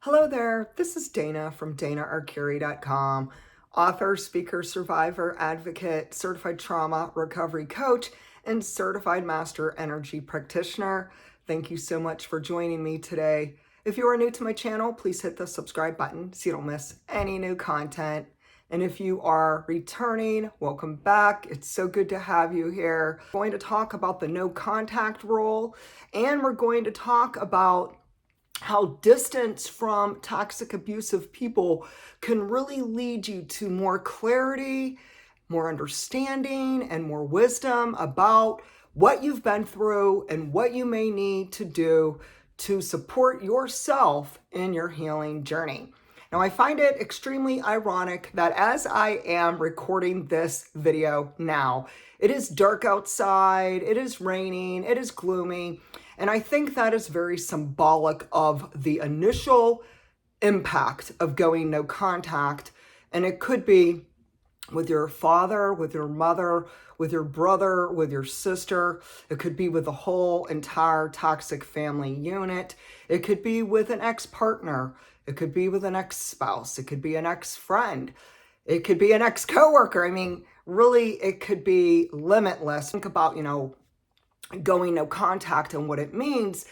Hello there, this is Dana from DanaArcuri.com, author, speaker, survivor, advocate, certified trauma recovery coach, and certified master energy practitioner. Thank you so much for joining me today. If you are new to my channel, please hit the subscribe button so you don't miss any new content. And if you are returning, welcome back. It's so good to have you here. We're going to talk about the no contact rule, and we're going to talk about how distance from toxic, abusive people can really lead you to more clarity, more understanding, and more wisdom about what you've been through and what you may need to do to support yourself in your healing journey. Now, I find it extremely ironic that as I am recording this video now, it is dark outside, it is raining, it is gloomy, and I think that is very symbolic of the initial impact of going no contact. And it could be with your father, with your mother, with your brother, with your sister. It could be with the whole entire toxic family unit. It could be with an ex-partner. It could be with an ex-spouse. It could be an ex-friend. It could be an ex-coworker. I mean, really, it could be limitless. Think about, going no contact and what it means.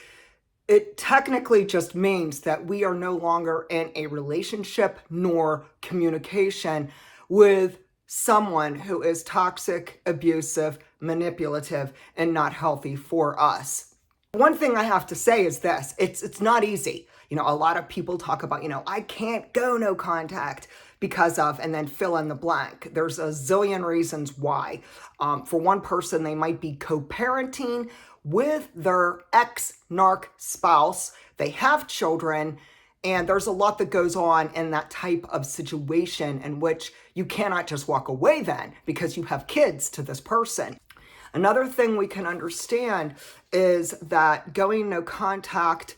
It technically just means that we are no longer in a relationship nor communication with someone who is toxic, abusive, manipulative, and not healthy for us. One thing I have to say is this, it's not easy. A lot of people talk about, I can't go no contact because of, and then fill in the blank. There's a zillion reasons why. For one person, they might be co-parenting with their ex-narc spouse. They have children, and there's a lot that goes on in that type of situation in which you cannot just walk away then because you have kids to this person. Another thing we can understand is that going no contact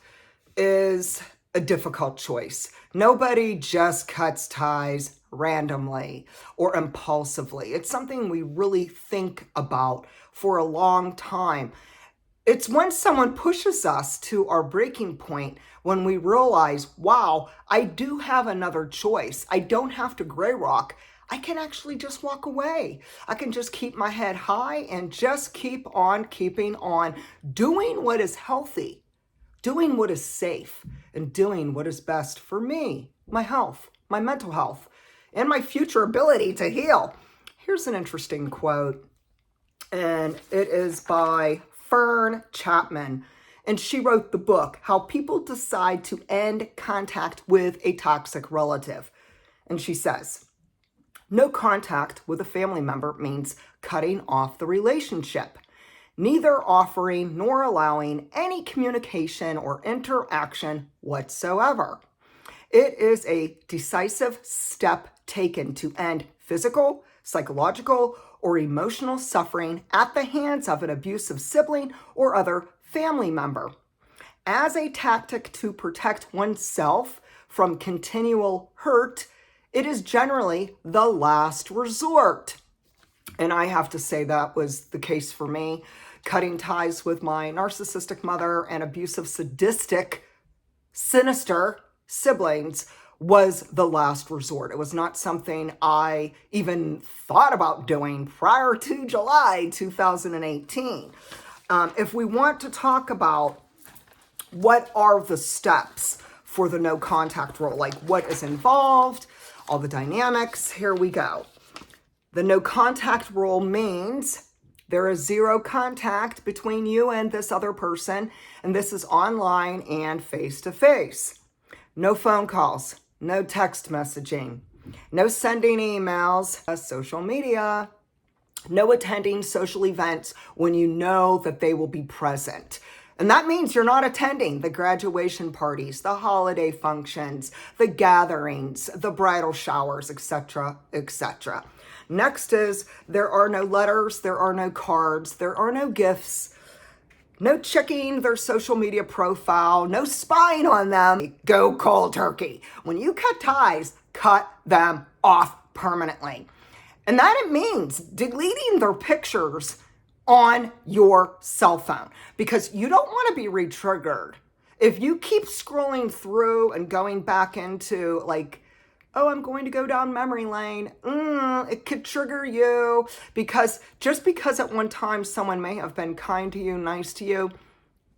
is a difficult choice. Nobody just cuts ties randomly or impulsively. It's something we really think about for a long time. It's when someone pushes us to our breaking point when we realize, wow, I do have another choice. I don't have to gray rock. I can actually just walk away. I can just keep my head high and just keep on keeping on doing what is healthy, doing what is safe, and doing what is best for me, my health, my mental health, and my future ability to heal. Here's an interesting quote, and it is by Fern Chapman, and she wrote the book, How People Decide to End Contact with a Toxic Relative. And she says, no contact with a family member means cutting off the relationship, neither offering nor allowing any communication or interaction whatsoever. It is a decisive step taken to end physical, psychological, or emotional suffering at the hands of an abusive sibling or other family member. As a tactic to protect oneself from continual hurt, it is generally the last resort. And I have to say that was the case for me. Cutting ties with my narcissistic mother and abusive, sadistic, sinister siblings was the last resort. It was not something I even thought about doing prior to July 2018. If we want to talk about what are the steps for the no contact rule, like what is involved, all the dynamics, here we go. The no contact rule means there is zero contact between you and this other person, and this is online and face-to-face. No phone calls, no text messaging, no sending emails, social media, no attending social events when you know that they will be present. And that means you're not attending the graduation parties, the holiday functions, the gatherings, the bridal showers, etc., etc. Next is there are no letters, there are no cards, there are no gifts, no checking their social media profile, no spying on them. Go cold turkey. When you cut ties, cut them off permanently. And that it means deleting their pictures on your cell phone because you don't want to be re-triggered. If you keep scrolling through and going back into like, oh, I'm going to go down memory lane, it could trigger you, because just because at one time someone may have been kind to you, nice to you,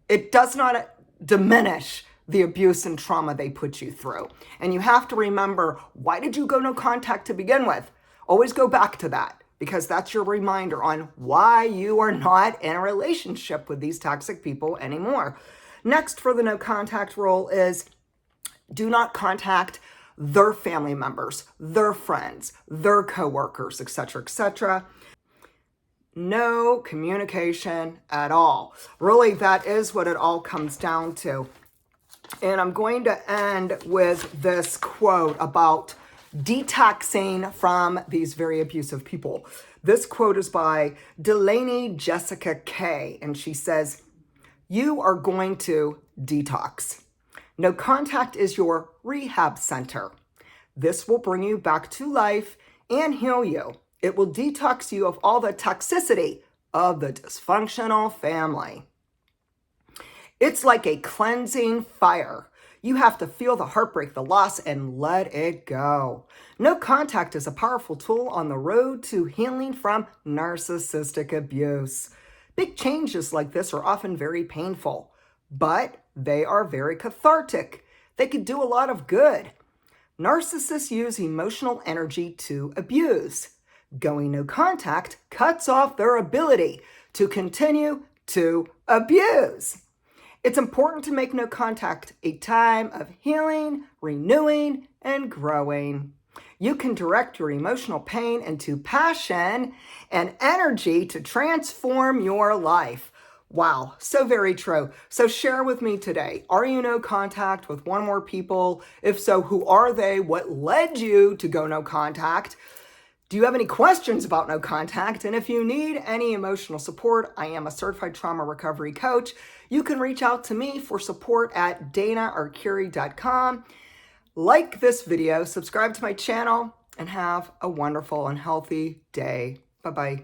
it does not diminish the abuse and trauma they put you through. And you have to remember, why did you go no contact to begin with? Always go back to that, because that's your reminder on why you are not in a relationship with these toxic people anymore. Next for the no contact rule is do not contact their family members, their friends, their coworkers, etc., etc. No communication at all. Really, that is what it all comes down to. And I'm going to end with this quote about detoxing from these very abusive people. This quote is by Delaney Jessica Kay, and she says, "You are going to detox. No contact is your rehab center. This will bring you back to life and heal you. It will detox you of all the toxicity of the dysfunctional family. It's like a cleansing fire. You have to feel the heartbreak, the loss, and let it go. No contact is a powerful tool on the road to healing from narcissistic abuse. Big changes like this are often very painful, but they are very cathartic. They can do a lot of good. Narcissists use emotional energy to abuse. Going no contact cuts off their ability to continue to abuse. It's important to make no contact a time of healing, renewing, and growing. You can direct your emotional pain into passion and energy to transform your life." Wow, so very true. So share with me today, are you no contact with one or more people? If so, who are they? What led you to go no contact? Do you have any questions about no contact? And if you need any emotional support, I am a certified trauma recovery coach. You can reach out to me for support at danaarcuri.com. Like this video, subscribe to my channel, and have a wonderful and healthy day. Bye-bye.